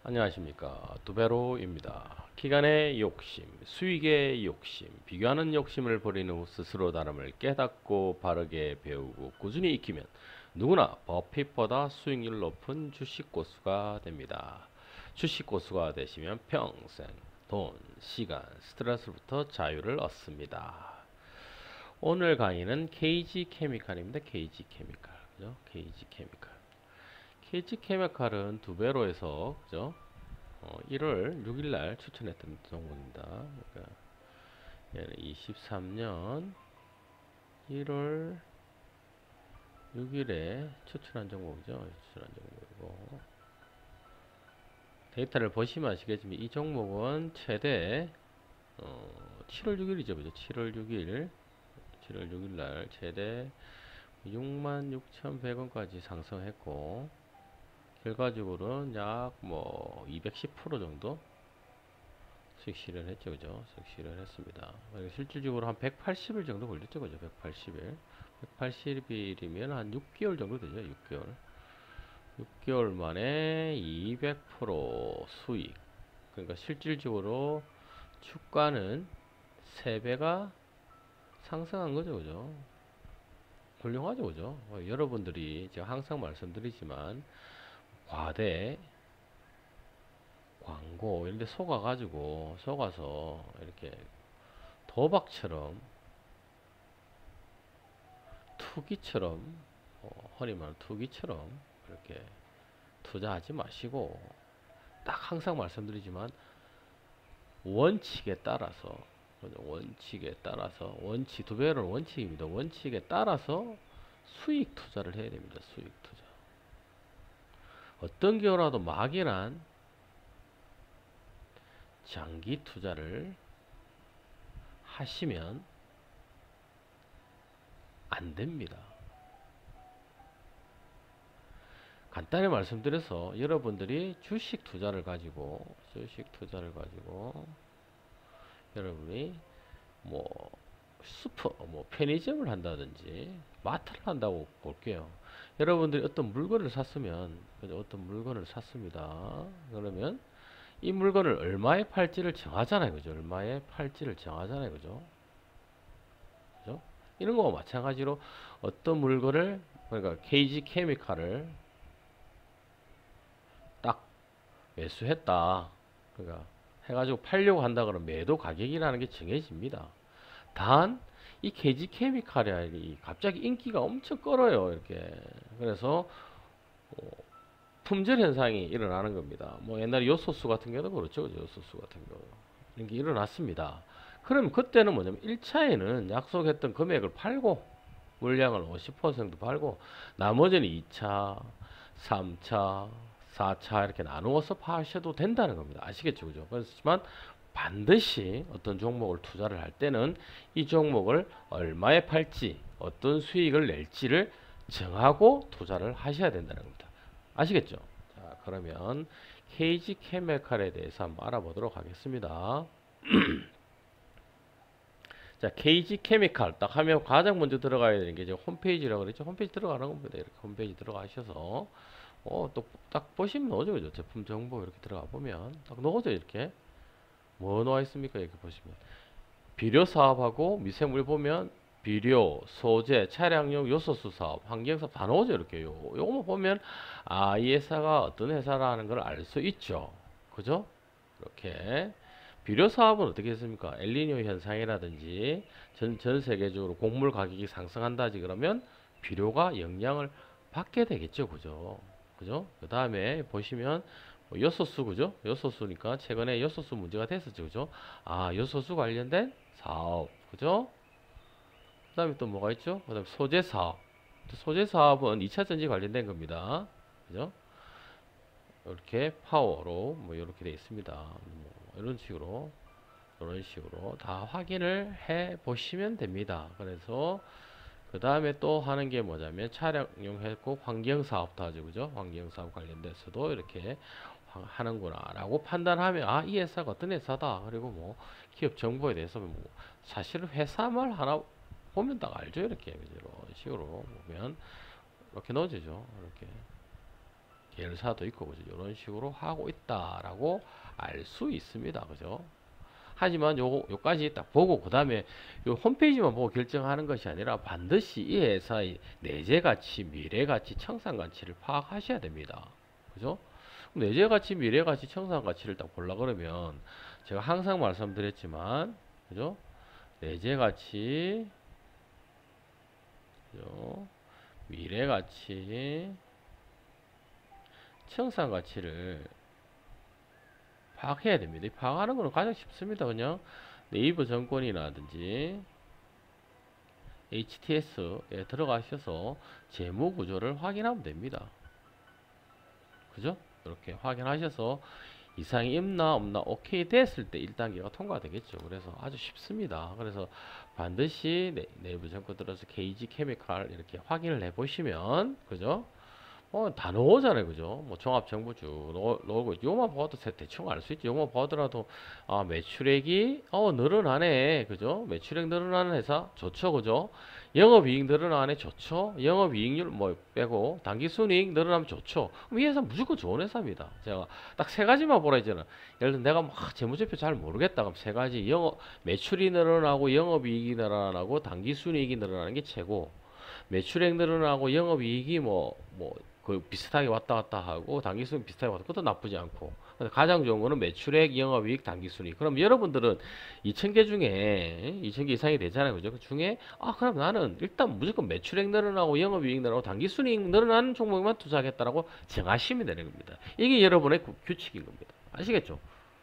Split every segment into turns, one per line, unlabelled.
안녕하십니까. 두배로입니다. 기간의 욕심, 수익의 욕심, 비교하는 욕심을 버린 후 스스로 다름을 깨닫고 바르게 배우고 꾸준히 익히면 누구나 버핏보다 수익률 높은 주식 고수가 됩니다. 주식 고수가 되시면 평생 돈, 시간, 스트레스부터 자유를 얻습니다. 오늘 강의는 KG케미칼입니다. KG케미칼. 그죠? KG케미칼. KG케미칼은 두배로에서 그죠? 1월 6일 날 추천했던 종목입니다. 그러니까 얘는 23년 1월 6일에 추천한 종목이죠. 추천한 종목이고 데이터를 보시면 아시겠지만 이 종목은 최대 7월 6일이죠. 그죠? 7월 6일 7월 6일 날 최대 66,100원까지 상승했고 결과적으로는 약 뭐 210% 정도 수익 실현했죠. 그죠? 수익 실현했습니다. 실질적으로 한 180일 정도 걸렸죠. 그죠? 180일. 180일이면 한 6개월 정도 되죠. 6개월. 6개월 만에 200% 수익. 그러니까 실질적으로 주가는 3배가 상승한 거죠. 그죠? 훌륭하죠. 그죠? 여러분들이 제가 항상 말씀드리지만 과대 광고 이런 데 속아서 이렇게 도박처럼 투기처럼 허리만 투기처럼 이렇게 투자하지 마시고 딱 항상 말씀드리지만 원칙에 따라서 두배로는 원칙입니다. 원칙에 따라서 수익 투자를 해야 됩니다. 수익 투자. 어떤 경우라도 막연한 장기 투자를 하시면 안 됩니다. 간단히 말씀드려서 여러분들이 주식 투자를 가지고 여러분이 뭐 편의점을 한다든지 마트를 한다고 볼게요. 여러분들이 어떤 물건을 샀으면 어떤 물건을 샀습니다. 그러면 이 물건을 얼마에 팔지를 정하잖아요. 그죠? 얼마에 팔지를 정하잖아요. 그죠? 그죠? 이런 거와 마찬가지로 어떤 물건을 그러니까 KG 케미칼을 딱 매수했다. 그러니까 해가지고 팔려고 한다 그러면 매도 가격이라는 게 정해집니다. 단 이 KG 케미칼이 갑자기 인기가 엄청 끌어요. 이렇게. 그래서 품절 현상이 일어나는 겁니다. 뭐 옛날에 요소수 같은 경우도 그렇죠. 요소수 같은 경우 이런 게 일어났습니다. 그럼 그때는 뭐냐면 1차에는 약속했던 금액을 팔고 물량을 50% 팔고 나머지는 2차, 3차, 4차 이렇게 나누어서 파셔도 된다는 겁니다. 아시겠죠? 그죠? 그렇지만 반드시 어떤 종목을 투자를 할 때는 이 종목을 얼마에 팔지 어떤 수익을 낼지를 정하고 투자를 하셔야 된다는 겁니다. 아시겠죠? 자, 그러면 KG 케미칼에 대해서 한번 알아보도록 하겠습니다. 자, KG 케미칼 딱 하면 가장 먼저 들어가야 되는 게 이제 홈페이지라고 그랬죠. 홈페이지 들어가는 겁니다. 이렇게 홈페이지 들어가셔서 또 딱 보시면 나오죠. 그죠? 제품 정보 이렇게 들어가 보면 딱 나오죠. 이렇게 뭐 나와 있습니까? 이렇게 보시면 비료 사업하고 미생물 보면 비료, 소재, 차량용 요소수 사업, 환경 사업 다 나오죠. 이렇게 요거만 보면 이 회사가 어떤 회사라는 걸 알 수 있죠. 그죠? 이렇게 비료 사업은 어떻게 했습니까? 엘니뇨 현상이라든지 전 세계적으로 곡물 가격이 상승한다지 그러면 비료가 영향을 받게 되겠죠. 그죠? 그죠? 그 다음에 보시면 요소수 그죠? 요소수니까 최근에 요소수 문제가 됐었죠. 그죠? 요소수 관련된 사업 그죠? 그 다음에 또 뭐가 있죠? 그 다음에 소재 사업. 소재 사업은 2차 전지 관련된 겁니다. 그죠? 이렇게 파워로 뭐 이렇게 되어 있습니다. 뭐 이런 식으로 다 확인을 해 보시면 됩니다. 그래서 그 다음에 또 하는 게 뭐냐면 차량용 했고 환경 사업도 하죠. 그죠? 환경 사업 관련돼서도 이렇게 하는구나 라고 판단하면 이 회사가 어떤 회사다. 그리고 뭐 기업 정보에 대해서 뭐 사실은 회사말 하나 보면 딱 알죠. 이렇게 이런 식으로 보면 이렇게 넣어지죠. 이렇게 계열사도 있고 그죠? 이런 식으로 하고 있다라고 알 수 있습니다. 그죠? 하지만 요까지 딱 보고 그 다음에 요 홈페이지만 보고 결정하는 것이 아니라 반드시 이 회사의 내재 가치, 미래 가치, 청산 가치를 파악하셔야 됩니다. 그죠? 내재 가치, 미래 가치, 청산 가치를 딱 보려 그러면 제가 항상 말씀드렸지만 그죠? 내재 가치, 그죠? 미래 가치, 청산 가치를 파악해야 됩니다. 파악하는 거는 가장 쉽습니다. 그냥 네이버 정권이라든지 HTS에 들어가셔서 재무 구조를 확인하면 됩니다. 그죠? 이렇게 확인하셔서 이상이 있나 없나 오케이 됐을 때 1단계가 통과되겠죠. 그래서 아주 쉽습니다. 그래서 반드시 네이버 정권 들어서 KG 케미칼 이렇게 확인을 해 보시면 그죠? 다 넣어잖아요, 그죠? 뭐 종합정보 쭉 넣고 요만 봐도 대충 알 수 있지. 요만 보더라도 아 매출액이 늘어나네, 그죠? 매출액 늘어나는 회사 좋죠, 그죠? 영업이익 늘어나네 좋죠. 영업이익률 뭐 빼고 당기순이익 늘어나면 좋죠. 그럼 이 회사 무조건 좋은 회사입니다. 제가 딱 세 가지만 보라 했잖아. 예를 들어 내가 막 재무제표 잘 모르겠다. 그럼 세 가지 매출이 늘어나고 영업이익이 늘어나고 당기순이익이 늘어나는 게 최고. 매출액 늘어나고 영업이익이 그 비슷하게 왔다 갔다 하고 단기순 비슷하게 왔다 그것도 나쁘지 않고 가장 좋은 거는 매출액, 영업이익, 단기순이익. 그럼 여러분들은 2,000개 중에 2,000개 이상이 되잖아요, 그죠? 그 중에 그럼 나는 일단 무조건 매출액 늘어나고 영업이익 늘어나고 단기순이익 늘어나는 종목만 투자하겠다라고 정하시면 되는 겁니다. 이게 여러분의 규칙인 겁니다. 아시겠죠?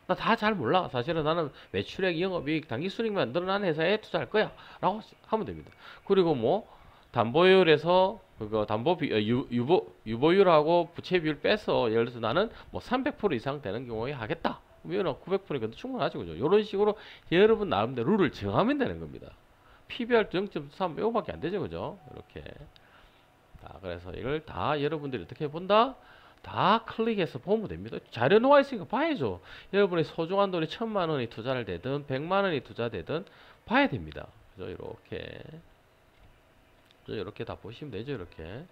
나 다 잘 몰라. 사실은 나는 매출액, 영업이익, 단기순이익만 늘어나는 회사에 투자할 거야 라고 하면 됩니다. 그리고 뭐 담보율에서 그거 유보율하고 부채 비율 빼서 예를 들어서 나는 뭐 300% 이상 되는 경우에 하겠다. 그러면 900%니까 충분하죠, 그죠? 이런 식으로 여러분 나름대로 룰을 정하면 되는 겁니다. PBR 0.3 이거밖에 안 되죠, 그죠? 이렇게. 자, 그래서 이걸 다 여러분들이 어떻게 본다? 다 클릭해서 보면 됩니다. 자료 놓아 있으니까 봐야죠. 여러분의 소중한 돈이 1,000만 원이 투자를 되든 100만 원이 투자되든 봐야 됩니다. 그죠? 이렇게 다 보시면 되죠. 이렇게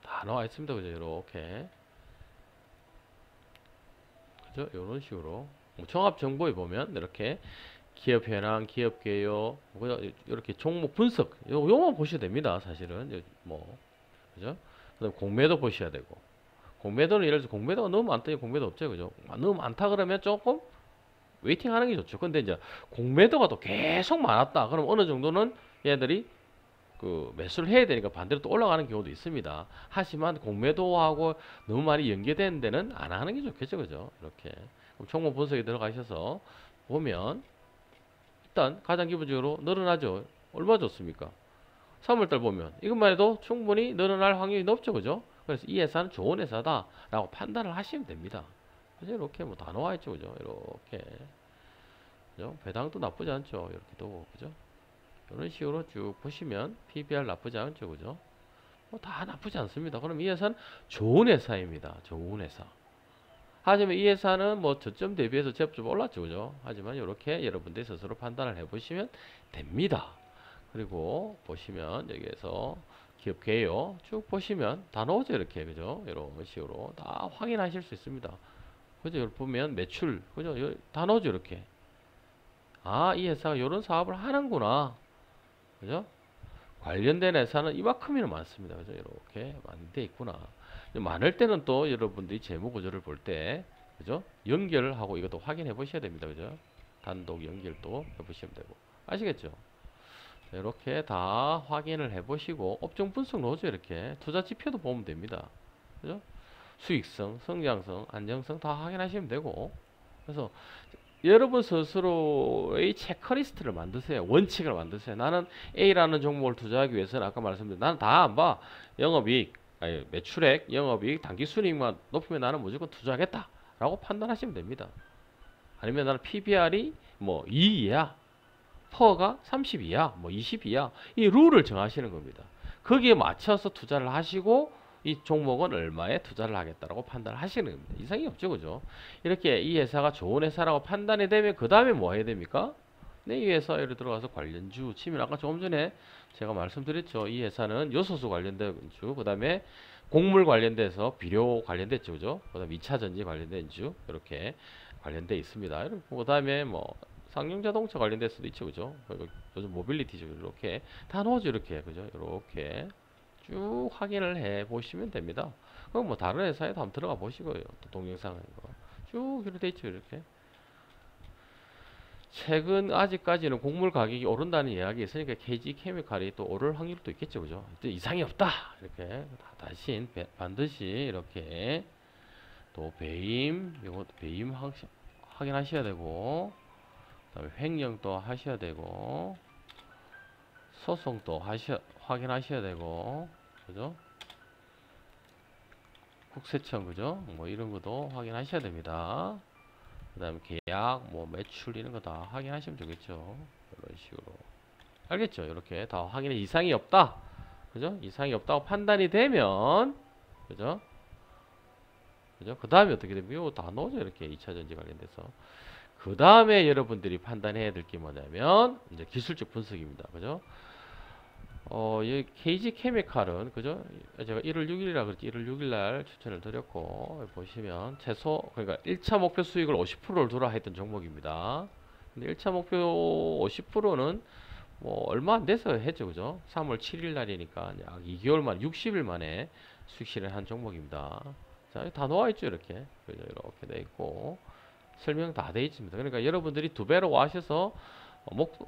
다 나와 있습니다. 그죠? 이렇게 그죠? 이런 식으로 종합 정보에 보면 이렇게 기업 현황, 기업 개요, 이렇게 종목 분석 요만 보셔도 됩니다. 사실은 그죠? 그다음 공매도 보셔야 되고 공매도는 예를 들어서 공매도가 너무 많다, 공매도 없죠, 그죠? 너무 많다 그러면 조금 웨이팅 하는 게 좋죠. 근데 이제 공매도가 또 계속 많았다. 그럼 어느 정도는 얘들이 그 매수를 해야 되니까 반대로 또 올라가는 경우도 있습니다. 하지만 공매도하고 너무 많이 연계되는 데는 안 하는 게 좋겠죠, 그죠? 이렇게 그럼 종목 분석에 들어가셔서 보면 일단 가장 기본적으로 늘어나죠. 얼마 좋습니까? 3월달 보면 이것만 해도 충분히 늘어날 확률이 높죠, 그죠? 그래서 이 회사는 좋은 회사다라고 판단을 하시면 됩니다. 그죠? 이렇게 뭐 다 나와 있죠, 그죠? 이렇게 그죠? 배당도 나쁘지 않죠, 이렇게도 그죠? 이런 식으로 쭉 보시면 PBR 나쁘지 않죠, 그죠? 다 나쁘지 않습니다. 그럼 이 회사는 좋은 회사입니다. 좋은 회사. 하지만 이 회사는 뭐 저점 대비해서 제법 좀 올랐죠, 그죠? 하지만 이렇게 여러분들이 스스로 판단을 해보시면 됩니다. 그리고 보시면 여기에서 기업 개요 쭉 보시면 다 나오죠, 이렇게 그죠? 이런 식으로 다 확인하실 수 있습니다. 그죠? 여기 보면 매출 그죠? 다 나오죠, 이렇게. 이 회사가 이런 사업을 하는구나. 그죠? 관련된 회사는 이만큼이나 많습니다. 그죠? 이렇게 많이 돼 있구나. 많을 때는 또 여러분들이 재무 구조를 볼 때, 그죠? 연결하고 이것도 확인해 보셔야 됩니다. 그죠? 단독 연결도 해 보시면 되고. 아시겠죠? 이렇게 다 확인을 해 보시고, 업종 분석 넣어줘. 이렇게. 투자 지표도 보면 됩니다. 그죠? 수익성, 성장성, 안정성 다 확인하시면 되고. 그래서 여러분 스스로의 체크리스트를 만드세요. 원칙을 만드세요. 나는 A라는 종목을 투자하기 위해서는 아까 말씀드린 나는 다 안 봐. 영업이익, 매출액, 영업이익, 당기순이익만 높으면 나는 무조건 투자하겠다 라고 판단하시면 됩니다. 아니면 나는 PBR이 뭐 2 이하, 퍼가 30 이하, 뭐 20 이하 이 룰을 정하시는 겁니다. 거기에 맞춰서 투자를 하시고 이 종목은 얼마에 투자를 하겠다라고 판단을 하시는 겁니다. 이상이 없죠, 그죠? 이렇게 이 회사가 좋은 회사라고 판단이 되면 그 다음에 뭐 해야 됩니까? 네, 이 회사에 들어가서 관련주 치면 아까 조금 전에 제가 말씀드렸죠. 이 회사는 요소수 관련된 주, 그 다음에 곡물 관련돼서 비료 관련됐죠, 그죠? 그다음 2차 전지 관련된 주 이렇게 관련돼 있습니다. 그다음에 뭐 상용 자동차 관련될 수도 있죠, 그죠? 그리고 요즘 모빌리티죠, 이렇게 다 넣어줘 이렇게, 그죠? 이렇게 쭉 확인을 해 보시면 됩니다. 그럼 뭐 다른 회사에도 한번 들어가 보시고요. 또 동영상 이거 쭉 이렇게 돼 있죠, 이렇게. 최근 아직까지는 곡물 가격이 오른다는 이야기 있으니까 KG 케미칼이 또 오를 확률도 있겠죠, 그죠? 이상이 없다 이렇게 다시 반드시 이렇게 또 배임, 이것도 배임 확인하셔야 되고, 그다음에 횡령도 하셔야 되고, 소송도 확인하셔야 되고, 그죠? 국세청, 그죠? 뭐 이런 것도 확인하셔야 됩니다. 그다음에 계약, 뭐 매출 이런 거 다 확인하시면 되겠죠. 이런 식으로. 알겠죠? 이렇게 다 확인해 이상이 없다. 그죠? 이상이 없다고 판단이 되면, 그죠? 그죠? 그 다음에 어떻게 되면 이거 다 넣어줘 이렇게 2차 전지 관련돼서. 그 다음에 여러분들이 판단해야 될 게 뭐냐면 이제 기술적 분석입니다. 그죠? 이 KG 케미칼은, 그죠? 제가 1월 6일이라 그랬지. 1월 6일 날 추천을 드렸고, 보시면 최소, 그러니까 1차 목표 수익을 50%를 두라 했던 종목입니다. 근데 1차 목표 50%는 뭐 얼마 안 돼서 했죠, 그죠? 3월 7일 날이니까 약 2개월 만에, 60일 만에 수익 실현한 종목입니다. 자, 다 나와 있죠, 이렇게. 그죠? 이렇게 돼 있고 설명 다 돼 있습니다. 그러니까 여러분들이 두 배로 와셔서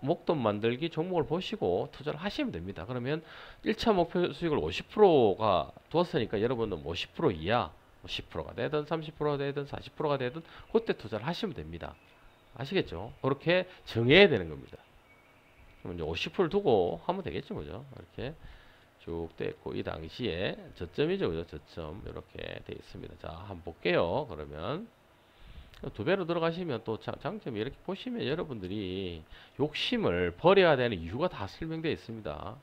목돈 만들기 종목을 보시고 투자를 하시면 됩니다. 그러면 1차 목표 수익을 50%가 두었으니까 여러분은 50% 이하, 10%가 되든 30%가 되든 40%가 되든 그때 투자를 하시면 됩니다. 아시겠죠? 그렇게 정해야 되는 겁니다. 그럼 이제 50%를 두고 하면 되겠죠, 그죠? 이렇게 쭉 돼 있고, 이 당시에 저점이죠, 그죠? 저점 이렇게 돼 있습니다. 자, 한번 볼게요. 그러면 두 배로 들어가시면 또 장점이 이렇게 보시면 여러분들이 욕심을 버려야 되는 이유가 다 설명되어 있습니다.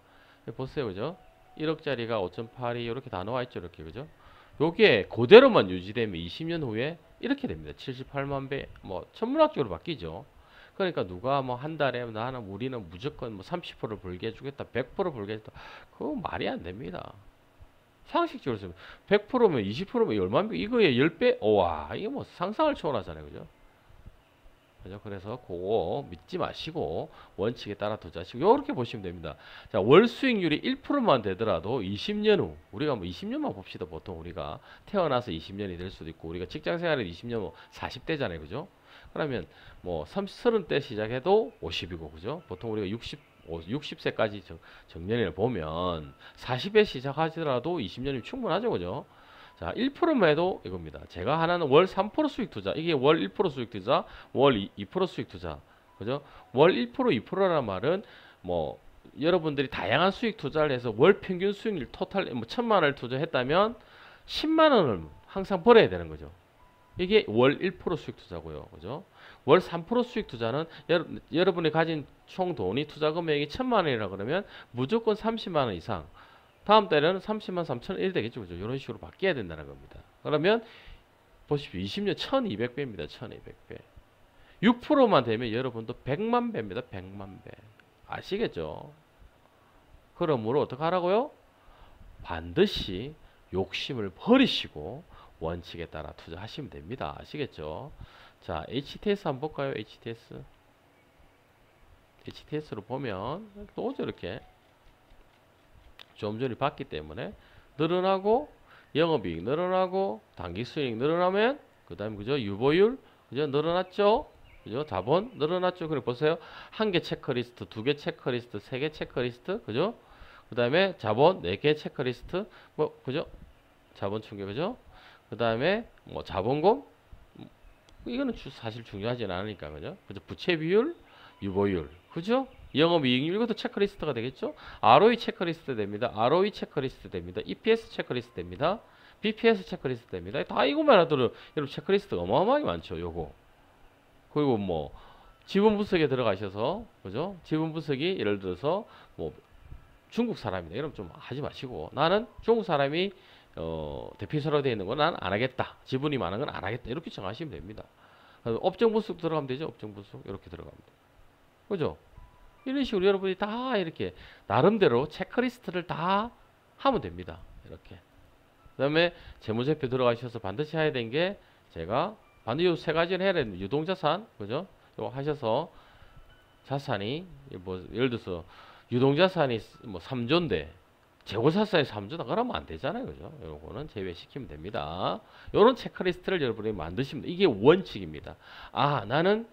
보세요, 그죠? 1억짜리가 5.82 이렇게 다 나와 있죠, 이렇게, 그죠? 요게 그대로만 유지되면 20년 후에 이렇게 됩니다. 78만 배, 뭐 천문학적으로 바뀌죠. 그러니까 누가 뭐 한 달에 나는 우리는 무조건 뭐 30% 벌게 해주겠다, 100% 벌게 해주겠다, 그거 말이 안 됩니다. 상식적으로 쓰면 100%면 20%면 얼마입니까? 이거에 10배? 와, 이게 뭐 상상을 초월하잖아요, 그죠? 그죠? 그래서 그거 믿지 마시고 원칙에 따라 투자하시고 이렇게 보시면 됩니다. 자, 월 수익률이 1%만 되더라도 20년 후, 우리가 뭐 20년만 봅시다. 보통 우리가 태어나서 20년이 될 수도 있고, 우리가 직장 생활을 20년 후 40대잖아요, 그죠? 그러면 뭐 30대 시작해도 50이고, 그죠? 보통 우리가 60세까지 정년을 보면 40에 시작하시더라도 20년이면 충분하죠, 그죠? 자, 1%만 해도 이겁니다. 제가 하나는 월 3% 수익 투자. 이게 월 1% 수익 투자, 월 2% 수익 투자. 그죠? 월 1%, 2%라는 말은 뭐 여러분들이 다양한 수익 투자를 해서 월 평균 수익률 토탈 뭐 1,000만 원을 투자했다면 10만 원을 항상 벌어야 되는 거죠. 이게 월 1% 수익 투자고요. 그죠? 월 3% 수익 투자는 여러분이 가진 총 돈이 투자 금액이 1,000만 원이라 그러면 무조건 30만 원 이상. 다음 달에는 30만 3천 1 되겠죠. 그죠? 이런 식으로 바뀌어야 된다는 겁니다. 그러면 보십시오. 20년 1200배입니다. 1200배. 6%만 되면 여러분도 100만 배입니다. 100만 배. 아시겠죠? 그러므로 어떻게 하라고요? 반드시 욕심을 버리시고 원칙에 따라 투자하시면 됩니다. 아시겠죠? 자, HTS 한번 볼까요? HTS. HTS로 보면 또 저렇게 좀 전에 봤기 때문에 늘어나고 영업이익 늘어나고 당기수익 늘어나면 그 다음에 그죠? 유보율 그죠? 늘어났죠? 그죠? 자본 늘어났죠? 그리고 보세요. 한 개 체크리스트, 두 개 체크리스트, 세 개 체크리스트 그죠? 그 다음에 자본 네 개 체크리스트 뭐 그죠? 자본 충격 그죠? 그 다음에 뭐 자본금 이거는 사실 중요하진 않으니까 그죠? 그죠? 부채 비율, 유보율 그죠? 영업이익률 이것도 체크리스트가 되겠죠? ROE 체크리스트 됩니다. ROE 체크리스트 됩니다. EPS 체크리스트 됩니다. BPS 체크리스트 됩니다. 다 이것만 하더라도 여러분 체크리스트가 어마어마하게 많죠. 요거. 그리고 뭐 지분 분석에 들어가셔서 그죠? 지분 분석이 예를 들어서 뭐 중국 사람이다. 이러면 좀 하지 마시고 나는 중국 사람이 대표이사로 되어 있는 건 난 안 하겠다. 지분이 많은 건 안 하겠다. 이렇게 정하시면 됩니다. 업종 분석 들어가면 되죠. 업종 분석 이렇게 들어갑니다. 그죠? 이런 식으로 여러분이 다 이렇게 나름대로 체크리스트를 다 하면 됩니다. 이렇게. 다음에 재무제표 들어가셔서 반드시 해야 되는 게 제가 반드시 요 세 가지를 해야 되는 유동자산, 그죠? 이거 하셔서 자산이 뭐 예를 들어서 유동자산이 뭐 3조인데 재고자산이 3조다 그러면 안 되잖아요, 그죠? 요거는 제외시키면 됩니다. 요런 체크리스트를 여러분이 만드시면 이게 원칙입니다. 아, 나는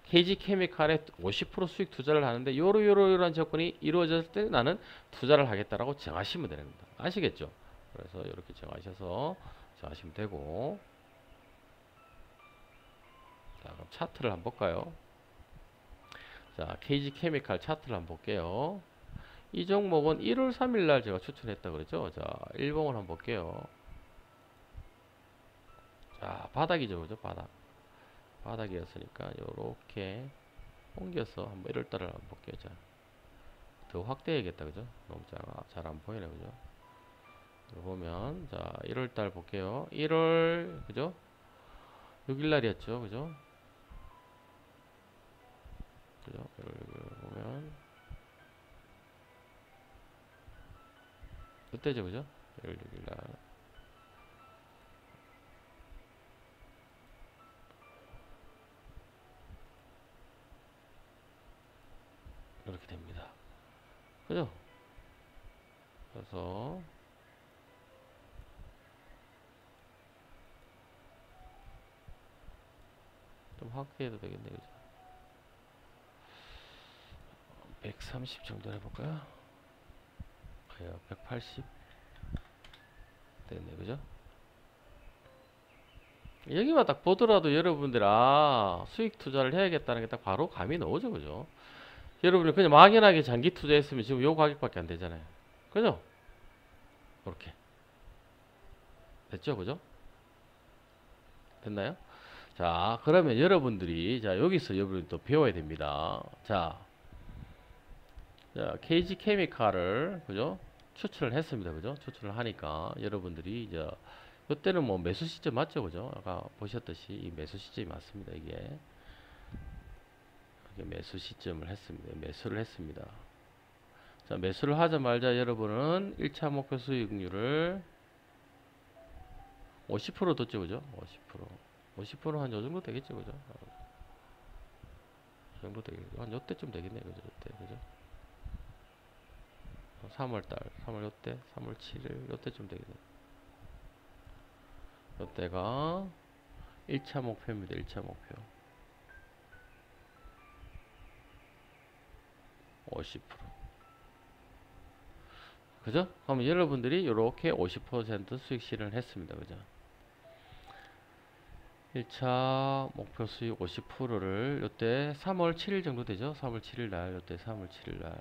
KG케미칼에 50% 수익 투자를 하는데 요러한 조건이 이루어졌을 때 나는 투자를 하겠다라고 정하시면 됩니다. 아시겠죠? 그래서 이렇게 정하셔서 정하시면 되고, 자, 그럼 차트를 한번 볼까요? 자, KG케미칼 차트를 한번 볼게요. 이 종목은 1월 3일 날 제가 추천했다 그랬죠? 자, 일봉을 한번 볼게요. 자, 바닥이죠, 그죠? 바닥이었으니까 요렇게 옮겨서 한번 1월 달을 한번 볼게요. 자, 더 확대해야겠다, 그죠? 너무 잘 안 보이네, 그죠? 보면 자, 1월 달 볼게요. 1월 그죠? 6일 날이었죠, 그죠? 그죠? 보면 그때죠, 그죠? 1월 6일 날 이렇게 됩니다. 그죠? 그래서 좀 확대해도 되겠네, 그죠? 130 정도 해볼까요? 아니요, 180 됐네, 그죠? 여기만 딱 보더라도 여러분들 수익 투자를 해야겠다는 게 딱 바로 감이 나오죠, 그죠? 여러분이 그냥 막연하게 장기 투자했으면 지금 요 가격밖에 안 되잖아요, 그죠? 이렇게 됐죠, 그죠? 됐나요? 자, 그러면 여러분들이 자 여기서 여러분이 또 배워야 됩니다. 자, KG 케미칼을 그죠? 추천을 했습니다, 그죠? 추천을 하니까 여러분들이 이제 이때는 뭐 매수 시점 맞죠, 그죠? 아까 보셨듯이 이 매수 시점이 맞습니다. 이게 매수 시점을 했습니다. 매수를 했습니다. 자, 매수를 하자마자 여러분은 1차 목표 수익률을 50% 뒀죠, 그죠? 50% 한 요 정도 되겠죠, 그죠? 이 정도 되겠죠. 한 요때쯤 되겠네요, 그죠? 요때, 그죠? 3월달, 3월 요때, 3월 7일 요때쯤 되겠네요. 요때가 1차 목표입니다, 1차 목표. 50%. 그죠? 그러면 여러분들이 이렇게 50% 수익 실현을 했습니다, 그죠? 1차 목표 수익 50%를 요때 3월 7일 정도 되죠? 3월 7일 날 요때 3월 7일 날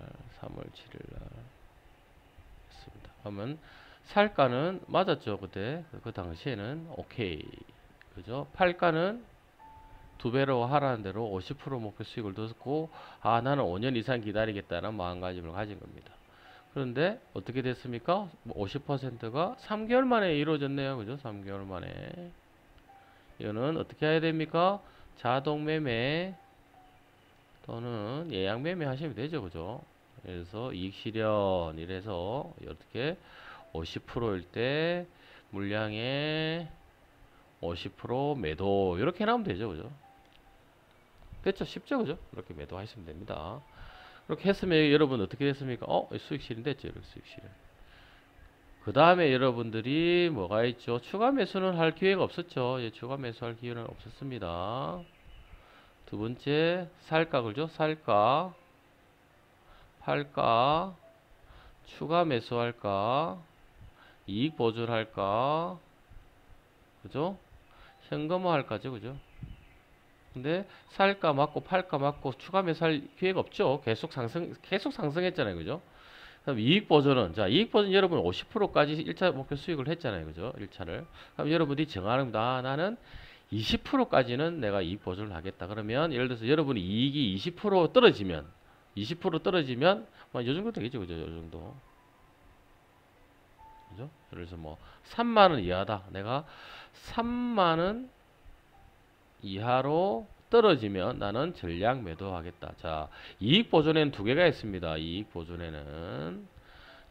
했습니다. 그러면 살가는 맞았죠, 그때 그 당시에는 오케이, 그죠? 팔가는 두 배로 하라는 대로 50% 목표 수익을 뒀고, 나는 5년 이상 기다리겠다는 마음가짐을 가진 겁니다. 그런데 어떻게 됐습니까? 50%가 3개월 만에 이루어졌네요, 그죠? 3개월 만에. 이거는 어떻게 해야 됩니까? 자동 매매 또는 예약 매매 하시면 되죠, 그죠? 그래서 이익 실현 이래서 어떻게 50%일 때 물량의 50% 매도 이렇게 나오면 되죠, 그죠? 됐죠? 쉽죠, 그죠? 이렇게 매도하시면 됩니다. 그렇게 했으면 여러분 어떻게 됐습니까? 수익 실현 됐죠, 이렇게 수익 실현. 그 다음에 여러분들이 뭐가 있죠? 추가 매수는 할 기회가 없었죠. 예, 추가 매수할 기회는 없었습니다. 두 번째, 살가, 그죠? 살가, 팔가, 추가 매수할까, 이익 보존할까, 그죠? 현금화 할까죠, 그죠? 근데 살까 맞고 팔까 맞고 추가 매수할 기회가 없죠. 계속 상승했잖아요, 그죠? 그럼 이익 보전은, 자, 이익 보전 여러분 50%까지 1차 목표 수익을 했잖아요, 그죠? 1차를. 그럼 여러분들이 정하는 거다. 나는 20%까지는 내가 이익 보전을 하겠다. 그러면 예를 들어서 여러분이 이익이 20% 떨어지면, 20% 떨어지면, 요 정도 되겠죠, 그죠? 요 정도. 그죠? 예를 들어서 뭐, 3만원 이하다. 내가 3만원 이하로 떨어지면 나는 전량 매도하겠다. 자, 이익 보존에는 두 개가 있습니다. 이익 보존에는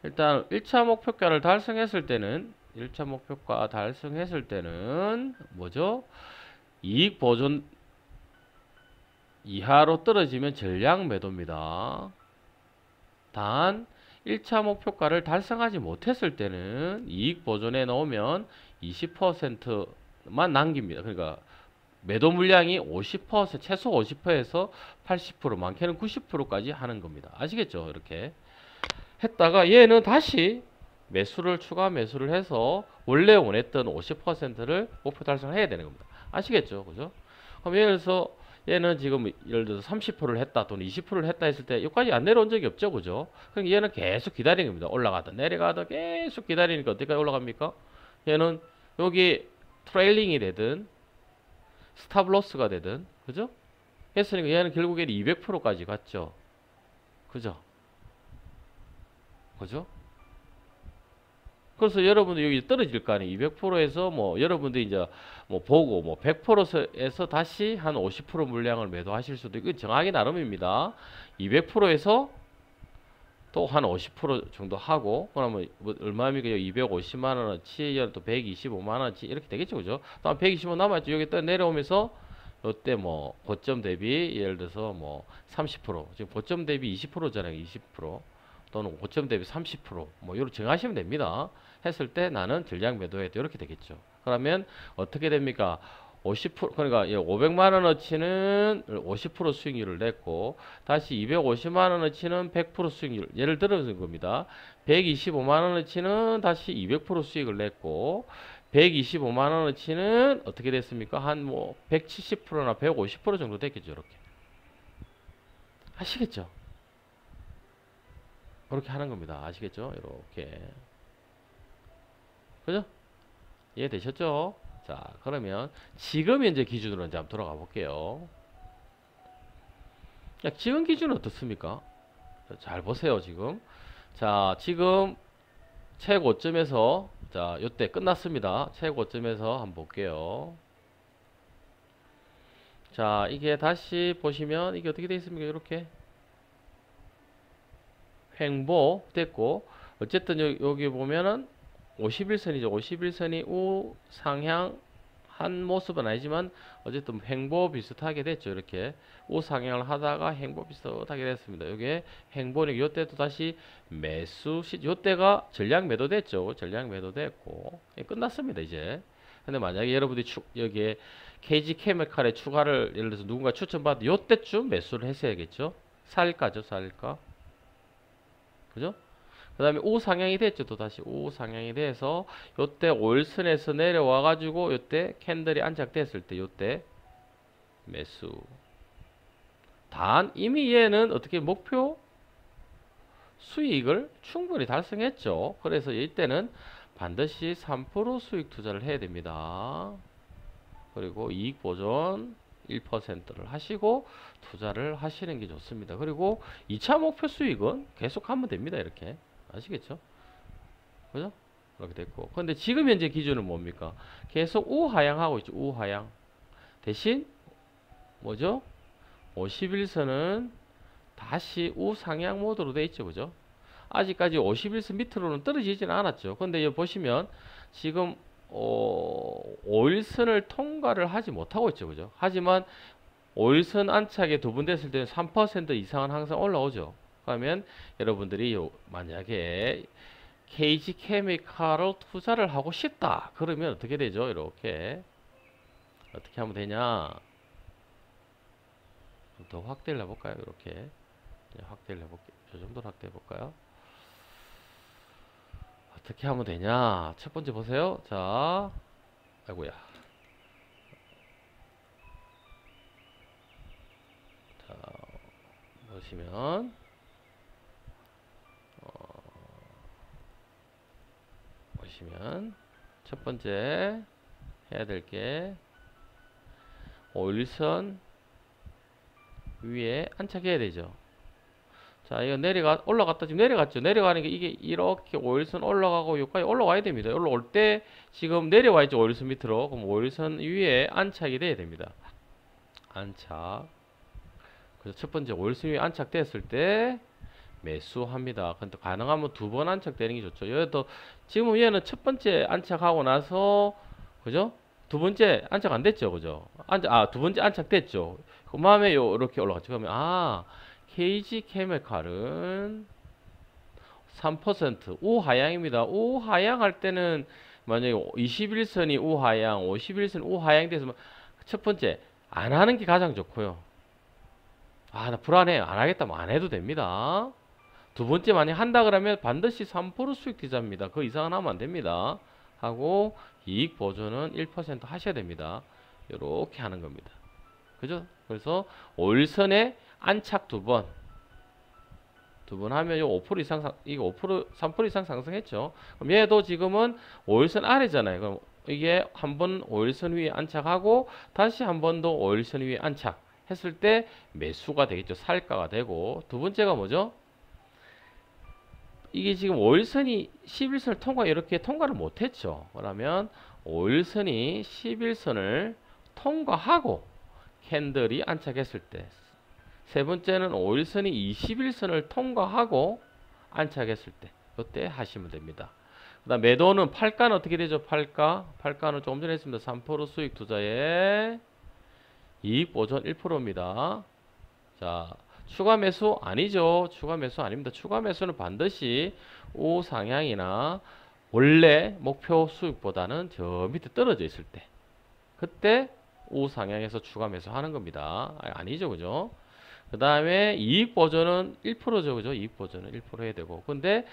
일단 1차 목표가를 달성했을 때는 1차 목표가 달성했을 때는 뭐죠? 이익 보존 이하로 떨어지면 전량 매도입니다. 단 1차 목표가를 달성하지 못했을 때는 이익 보존에 넣으면 20%만 남깁니다. 그러니까 매도 물량이 50%, 최소 50%에서 80%, 많게는 90%까지 하는 겁니다. 아시겠죠? 이렇게 했다가 얘는 다시 추가 매수를 해서 원래 원했던 50%를 목표 달성해야 되는 겁니다. 아시겠죠? 그죠? 그럼 예를 들어서 얘는 지금 예를 들어서 30%를 했다 또는 20%를 했다 했을 때 여기까지 안 내려온 적이 없죠. 그죠? 그럼 얘는 계속 기다리는 겁니다. 올라가다 내려가다 계속 기다리니까 어디까지 올라갑니까? 얘는 여기 트레일링이 되든 스탑로스가 되든 그죠? 했으니까 얘는 결국에는 200%까지 갔죠. 그죠? 그죠? 그래서 여러분들 여기 떨어질 거 아니에요. 200%에서 뭐 여러분들 이제 뭐 보고 뭐 100%에서 다시 한 50% 물량을 매도하실 수도 있고 정하기 나름입니다. 200%에서 또 한 50% 정도 하고 그러면 뭐 얼마입니까? 250만 원어치, 또 125만 원어치 이렇게 되겠죠, 그죠? 또 한 125 남았죠. 여기 또 내려오면서 요때 뭐 고점 대비 예를 들어서 뭐 30% 지금 고점 대비 20%잖아요. 20% 또는 고점 대비 30%뭐 이렇게 정하시면 됩니다. 했을 때 나는 전량 매도해야 돼 이렇게 되겠죠. 그러면 어떻게 됩니까? 50% 그러니까 500만 원어치는 50% 수익률을 냈고 다시 250만 원어치는 100% 수익률 예를 들어서 겁니다. 125만 원어치는 다시 200% 수익을 냈고 125만 원어치는 어떻게 됐습니까? 한 뭐 170%나 150% 정도 됐겠죠. 이렇게 아시겠죠? 이렇게 하는 겁니다. 아시겠죠? 이렇게 그죠? 이해되셨죠? 자, 그러면 지금 현재 기준으로 이제 한번 돌아가 볼게요. 야, 지금 기준은 어떻습니까? 잘 보세요, 지금. 자, 지금 최고점에서 자, 요때 끝났습니다. 최고점에서 한번 볼게요. 자, 이게 다시 보시면 이게 어떻게 되어 있습니까? 이렇게 횡보 됐고 어쨌든 여기 보면은 51선이죠. 51선이 우상향 한 모습은 아니지만 어쨌든 횡보 비슷하게 됐죠. 이렇게 우상향을 하다가 횡보 비슷하게 됐습니다. 이게 횡보는 요때도 다시 매수 요때가 전량 매도됐죠. 전량 매도됐고 끝났습니다. 이제 근데 만약에 여러분들이 여기에 KG 케미칼에 추가를 예를 들어서 누군가 추천받아 요때쯤 매수를 했어야겠죠. 살까죠. 살까 그죠? 그 다음에 우상향이 됐죠. 또 다시 우상향이 돼서 요때 월선에서 내려와 가지고 요때 캔들이 안착됐을 때 요때 매수. 단 이미 얘는 어떻게 목표 수익을 충분히 달성했죠. 그래서 이때는 반드시 3% 수익 투자를 해야 됩니다. 그리고 이익 보존 1%를 하시고 투자를 하시는 게 좋습니다. 그리고 2차 목표 수익은 계속 하면 됩니다. 이렇게 아시겠죠? 그죠? 그렇게 됐고 근데 지금 현재 기준은 뭡니까? 계속 우하향하고 있죠. 우하향 대신 뭐죠? 51선은 다시 우상향 모드로 돼 있죠. 그죠? 아직까지 51선 밑으로는 떨어지지는 않았죠. 근데 여기 보시면 지금 5일선을 통과를 하지 못하고 있죠. 그죠? 하지만 5일선 안착에 두 번 됐을 때는 3% 이상은 항상 올라오죠. 그러면 여러분들이 만약에 KG 케미칼을 투자를 하고 싶다. 그러면 어떻게 되죠? 이렇게 어떻게 하면 되냐? 좀 더 확대를 해볼까요? 이렇게 확대를 해볼게요. 이 정도로 확대해 볼까요? 어떻게 하면 되냐? 첫 번째 보세요. 자, 아이고야. 자, 보시면 첫 번째 해야 될 게 5일선 위에 안착해야 되죠. 자, 이거 올라갔다 지금 내려갔죠. 내려가는 게 이게 이렇게 5일선 올라가고 여기까지 올라와야 됩니다. 올라올 때 지금 내려와 있죠. 5일선 밑으로. 그럼 5일선 위에 안착이 돼야 됩니다. 안착. 그래서 첫 번째 5일선 위에 안착됐을 때 매수합니다. 근데 가능하면 두 번 안착되는 게 좋죠. 얘도 지금 얘는 첫 번째 안착하고 나서 그죠? 두 번째 안착 안 됐죠, 그죠? 두 번째 안착됐죠. 그 마음에 이렇게 올라갔죠. 그러면 KG 케미칼은 3% 우하향입니다. 우하향 할 때는 만약에 21선이 우하향, 51선 우하향 돼서 첫 번째 안 하는 게 가장 좋고요. 나 불안해. 안 하겠다면 안 해도 됩니다. 두 번째 만약 한다 그러면 반드시 3% 수익 투자입니다. 그 이상은 하면 안 됩니다. 하고 이익 보존은 1% 하셔야 됩니다. 이렇게 하는 겁니다. 그죠? 그래서 5일선에 안착 두 번 하면 요 5% 이상 이거 3% 이상 상승했죠. 그럼 얘도 지금은 5일선 아래잖아요. 그럼 이게 한번 5일선 위에 안착하고 다시 한 번 더 5일선 위에 안착했을 때 매수가 되겠죠. 살가가 되고 두 번째가 뭐죠? 이게 지금 5일선이 11선을 이렇게 통과를 못했죠. 그러면 5일선이 11선을 통과하고 캔들이 안착했을 때 세 번째는 5일선이 21선을 통과하고 안착했을 때 이때 하시면 됩니다. 그 다음 매도는 팔가는 어떻게 되죠? 팔가는 조금 전에 했습니다. 3% 수익 투자에 이익 보존 1%입니다. 자, 추가 매수 아니죠. 추가 매수 아닙니다. 추가 매수는 반드시 우상향이나 원래 목표 수익보다는 저 밑에 떨어져 있을 때 그때 우상향에서 추가 매수 하는 겁니다. 아니죠, 그죠? 그 다음에 이익 보전은 1%죠, 그죠? 이익 보전은 1% 해야 되고. 근데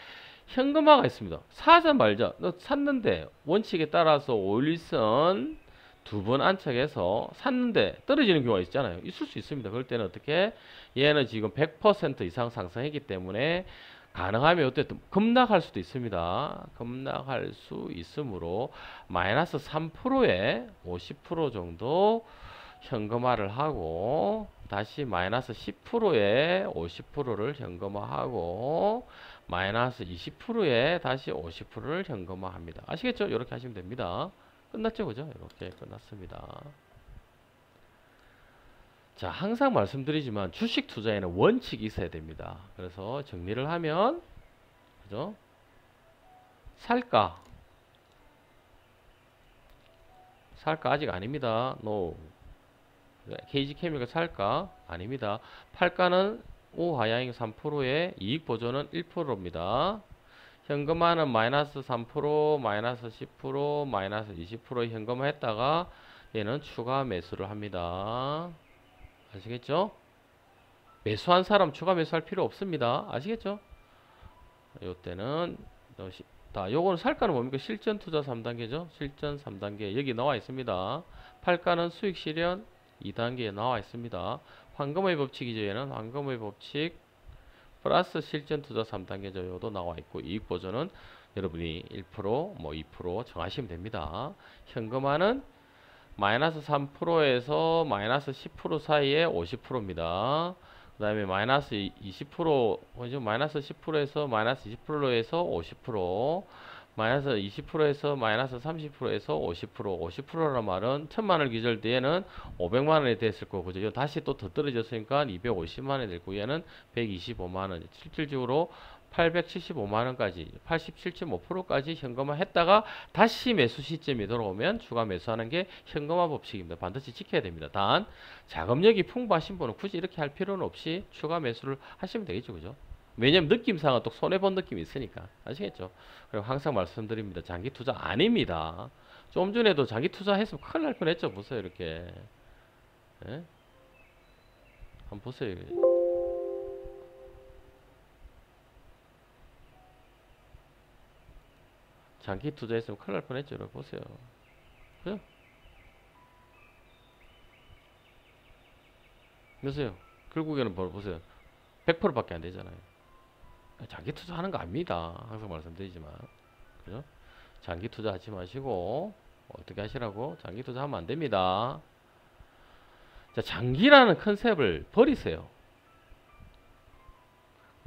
현금화가 있습니다. 사자 말자. 너 샀는데 원칙에 따라서 5일선 두 번 안착해서 샀는데 떨어지는 경우가 있잖아요. 있을 수 있습니다. 그럴 때는 어떻게? 얘는 지금 100% 이상 상승했기 때문에 가능하면 이때 급락할 수도 있습니다. 급락할 수 있으므로 마이너스 3%에 50% 정도 현금화를 하고 다시 마이너스 10%에 50%를 현금화하고 마이너스 20%에 다시 50%를 현금화합니다. 아시겠죠? 이렇게 하시면 됩니다. 끝났죠? 그죠? 이렇게 끝났습니다. 자, 항상 말씀드리지만 주식 투자에는 원칙이 있어야 됩니다. 그래서 정리를 하면 그죠? 살까 아직 아닙니다. No. KG 케미칼 살까? 아닙니다. 팔가는 우하향 3%에 이익 보존은 1%입니다. 현금화는 마이너스 3%, 마이너스 10%, 마이너스 20% 현금화 했다가 얘는 추가 매수를 합니다. 아시겠죠? 매수한 사람 추가 매수할 필요 없습니다. 아시겠죠? 요때는 요거는 살가는 뭡니까? 실전 투자 3단계죠? 실전 3단계 여기 나와 있습니다. 팔가는 수익 실현 2단계에 나와 있습니다. 황금의 법칙이죠. 얘는 황금의 법칙 플러스 실전 투자 3단계죠. 요도 나와 있고 이익 보전은 여러분이 1%, 뭐 2% 정하시면 됩니다. 현금화는 마이너스 3%에서 마이너스 10% 사이에 50%입니다. 그 다음에 마이너스 20%, 마이너스 10%에서 마이너스 20%로 해서 50%, 마이너스 20%에서 마이너스 30%에서 50%, 50%라는 말은 1000만원 기절 뒤에는 500만원이 됐을 거고, 그죠? 다시 또 더 떨어졌으니까 250만원이 될 거고, 얘는 125만원, 실질적으로 875만원까지, 87.5%까지 현금화 했다가 다시 매수 시점이 들어오면 추가 매수하는 게 현금화 법칙입니다. 반드시 지켜야 됩니다. 단, 자금력이 풍부하신 분은 굳이 이렇게 할 필요는 없이 추가 매수를 하시면 되겠죠. 그죠? 왜냐면 느낌상은 또 손해본 느낌이 있으니까. 아시겠죠? 그리고 항상 말씀드립니다. 장기 투자 아닙니다. 좀 전에도 장기 투자했으면 큰일 날 뻔했죠. 보세요. 이렇게. 예? 한번 보세요. 장기 투자했으면 큰일 날 뻔했죠. 여러분 보세요. 그죠? 보세요. 결국에는 보세요. 100%밖에 안 되잖아요. 장기 투자하는 거 아닙니다. 항상 말씀드리지만. 그죠? 장기 투자하지 마시고 어떻게 하시라고? 장기 투자하면 안 됩니다. 자, 장기라는 컨셉을 버리세요.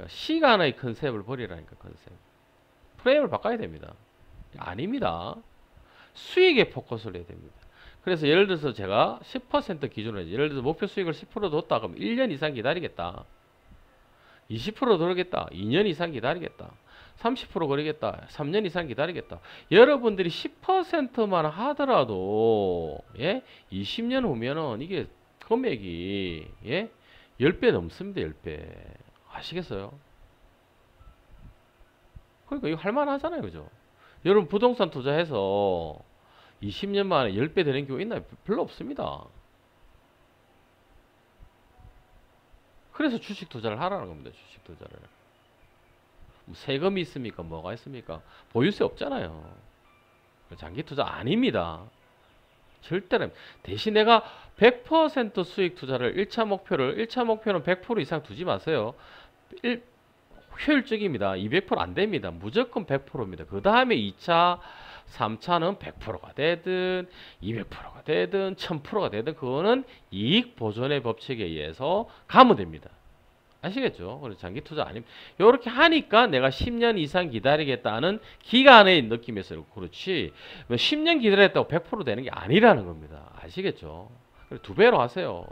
시간의 컨셉을 버리라니까, 컨셉. 프레임을 바꿔야 됩니다. 아닙니다. 수익에 포커스를 해야 됩니다. 그래서 예를 들어서 제가 10% 기준으로 예를 들어서 목표 수익을 10% 뒀다 그러면 1년 이상 기다리겠다. 20% 그러겠다. 2년 이상 기다리겠다. 30% 그러겠다. 3년 이상 기다리겠다. 여러분들이 10%만 하더라도 예? 20년 후면은 이게 금액이 예? 10배 넘습니다. 10배. 아시겠어요? 그러니까 이거 할만하잖아요. 그죠? 여러분 부동산 투자해서 20년 만에 10배 되는 경우 있나요? 별로 없습니다. 그래서 주식 투자를 하라는 겁니다. 주식 투자를. 뭐 세금이 있습니까? 뭐가 있습니까? 보유세 없잖아요. 장기 투자 아닙니다. 절대로. 대신 내가 100% 수익 투자를 1차 목표는 100% 이상 두지 마세요. 효율적입니다. 200%안 됩니다. 무조건 100%입니다. 그 다음에 2차, 3차는 100%가 되든 200%가 되든 1000%가 되든 그거는 이익 보존의 법칙에 의해서 가면 됩니다. 아시겠죠? 그래서 장기 투자 아니면 이렇게 하니까 내가 10년 이상 기다리겠다는 기간의 느낌에서 그렇지 10년 기다렸다고 100% 되는 게 아니라는 겁니다. 아시겠죠? 그래서 2배로 하세요.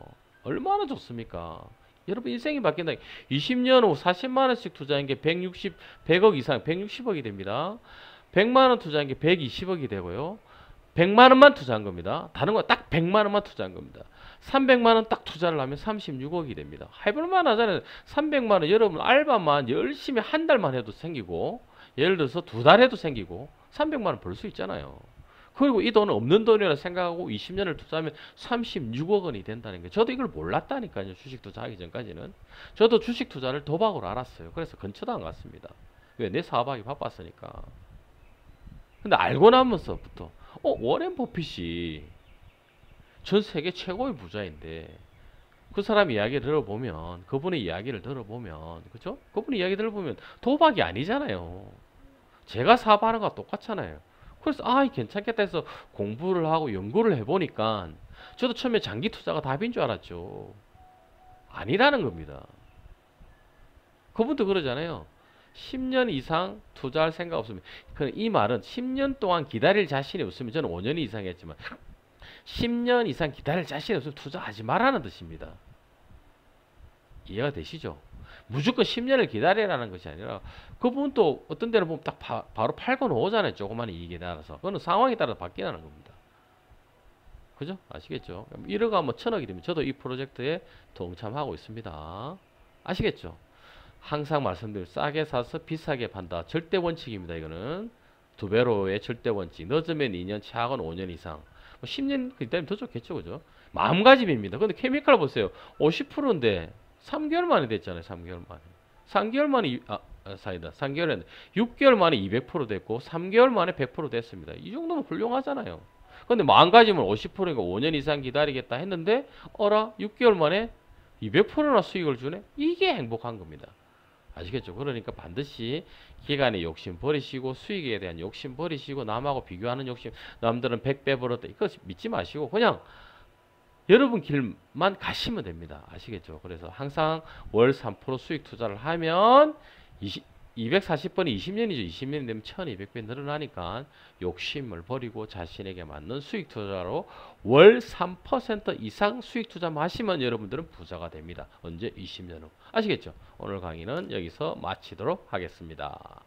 얼마나 좋습니까? 여러분 인생이 바뀐다. 20년 후 40만 원씩 투자한 게 100억 이상 160억이 됩니다. 100만 원 투자한 게 120억이 되고요. 100만 원만 투자한 겁니다. 다른 거 딱 100만 원만 투자한 겁니다. 300만 원 딱 투자를 하면 36억이 됩니다. 해볼만 하잖아요. 300만 원 여러분 알바만 열심히 한 달만 해도 생기고 예를 들어서 2달 해도 생기고 300만 원 벌 수 있잖아요. 그리고 이 돈은 없는 돈이라 생각하고 20년을 투자하면 36억 원이 된다는 게 저도 이걸 몰랐다니까요. 주식 투자하기 전까지는. 저도 주식 투자를 도박으로 알았어요. 그래서 근처도 안 갔습니다. 왜? 내 사업하기 바빴으니까. 근데 알고 나면서부터 워렌 버핏이 전 세계 최고의 부자인데 그 사람 이야기를 들어보면 그분의 이야기를 들어보면 그죠? 그분의 이야기 들어보면 도박이 아니잖아요. 제가 사업하는 거와 똑같잖아요. 그래서 괜찮겠다 해서 공부를 하고 연구를 해보니까 저도 처음에 장기 투자가 답인 줄 알았죠. 아니라는 겁니다. 그분도 그러잖아요. 10년 이상 투자할 생각 없으면 이 말은 10년 동안 기다릴 자신이 없으면 저는 5년 이상 했지만 10년 이상 기다릴 자신이 없으면 투자하지 말라는 뜻입니다. 이해가 되시죠? 무조건 10년을 기다리라는 것이 아니라 그분도 어떤 데는 보면 딱 바로 팔고 나오잖아요. 조그만 이익에 따라서. 그거는 상황에 따라 바뀌는 겁니다. 그죠? 아시겠죠? 1억 하면 1000억이 되면 저도 이 프로젝트에 동참하고 있습니다. 아시겠죠? 항상 말씀드린 싸게 사서 비싸게 판다. 절대 원칙입니다. 이거는 2배로의 절대 원칙. 늦으면 2년, 최악은 5년 이상. 10년 그다음에 더 좋겠죠, 그죠? 마음가짐입니다. 근데 케미칼 보세요. 50%인데 3개월 만에 됐잖아요. 3개월 만에. 3개월 만에 3개월에 6개월 만에 200% 됐고 3개월 만에 100% 됐습니다. 이 정도면 훌륭하잖아요. 근데 마음가짐은 50%니까 5년 이상 기다리겠다 했는데 6개월 만에 200%나 수익을 주네. 이게 행복한 겁니다. 아시겠죠? 그러니까 반드시 기간의 욕심 버리시고 수익에 대한 욕심 버리시고 남하고 비교하는 욕심, 남들은 100배 벌었다 이거 믿지 마시고 그냥 여러분 길만 가시면 됩니다. 아시겠죠? 그래서 항상 월 3% 수익 투자를 하면 240번이 20년이죠. 20년이 되면 1200배 늘어나니까 욕심을 버리고 자신에게 맞는 수익 투자로 월 3% 이상 수익 투자 하시면 여러분들은 부자가 됩니다. 언제? 20년 후. 아시겠죠? 오늘 강의는 여기서 마치도록 하겠습니다.